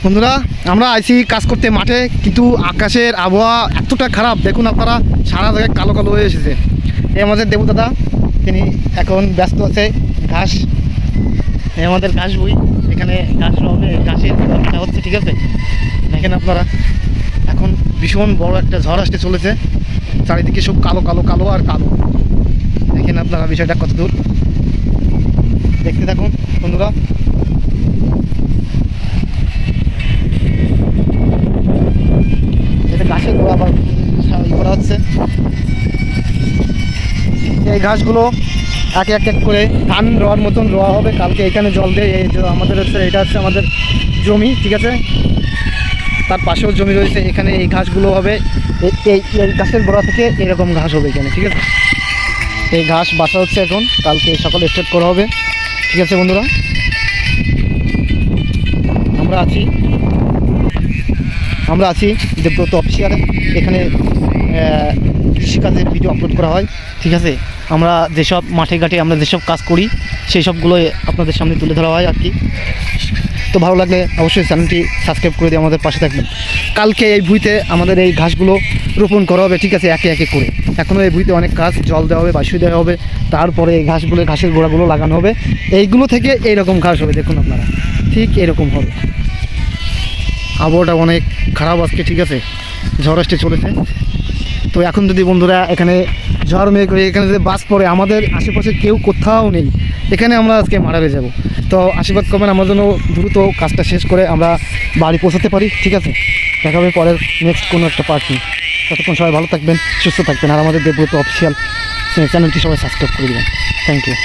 বন্ধুরা আমরা আইছি কাজ করতে মাঠে, কিন্তু আকাশের আবহাওয়া এতটা খারাপ দেখুন আপনারা, সারা জায়গায় কালো কালো হয়ে এসেছে। এই আমাদের দেবু দাদা, তিনি এখন ব্যস্ত আছে ঘাস, এই আমাদের ঘাস বই, এখানে ঘাস হবে, ঘাসের কাটা হচ্ছে, ঠিক আছে। দেখেন আপনারা এখন ভীষণ বড় একটা ঝড় আসতে চলেছে, চারিদিকে সব কালো কালো কালো আর কালো। দেখেন আপনারা বিষয়টা কত দূর, দেখতে থাকুন বন্ধুরা। ঘাসের গোড়া আবার করা হচ্ছে, এই ঘাসগুলো এক এক এক করে ধান রোয়ার মতন রোয়া হবে। কালকে এখানে জল দিয়ে এই যে আমাদের হচ্ছে, এটা হচ্ছে আমাদের জমি, ঠিক আছে, তার পাশেও জমি রয়েছে, এখানে এই ঘাসগুলো হবে। এই গাছের গোড়া থেকে এরকম ঘাস হবে এখানে, ঠিক আছে। এই ঘাস বাছা হচ্ছে এখন, কালকে সকালে স্টার্ট করা হবে, ঠিক আছে বন্ধুরা। আমরা আছি দেবব্রত অফিসিয়ালে, এখানে কৃষিকাজের ভিডিও আপলোড করা হয়, ঠিক আছে। আমরা যেসব মাঠে ঘাটে আমরা যেসব কাজ করি সেই সবগুলোই আপনাদের সামনে তুলে ধরা হয় আর কি। তো ভালো লাগলে অবশ্যই চ্যানেলটি সাবস্ক্রাইব করে দিয়ে আমাদের পাশে থাকবেন। কালকে এই ভুঁইতে আমাদের এই ঘাসগুলো রোপণ করা হবে, ঠিক আছে, একে একে করে। এখনও এই ভুঁইতে অনেক কাজ, জল দেওয়া হবে, বাসি দেওয়া হবে, তারপরে এই ঘাসগুলো, ঘাসের গোড়াগুলো লাগানো হবে। এইগুলো থেকে এইরকম ঘাস হবে, দেখুন আপনারা, ঠিক এরকম হবে। আবহাওয়াটা অনেক খারাপ আজকে, ঠিক আছে, ঝড় আসতে চলেছে। তো এখন যদি বন্ধুরা এখানে ঝড় মেঘ করে এখানে যদি বাস পড়ে, আমাদের আশেপাশে কেউ কোথাও নেই, এখানে আমরা আজকে মারা যাবো। তো আশীর্বাদ করবেন আমার জন্য, দ্রুত কাজটা শেষ করে আমরা বাড়ি পৌঁছাতে পারি, ঠিক আছে। দেখা হবে পরের নেক্সট কোনো একটা পার্ট নিয়ে। ততক্ষণ সবাই ভালো থাকবেন, সুস্থ থাকবেন, আর আমাদের দেবব্রত অফিসিয়াল চ্যানেলটি সবাই সাবস্ক্রাইব করে দেবেন। Thank you.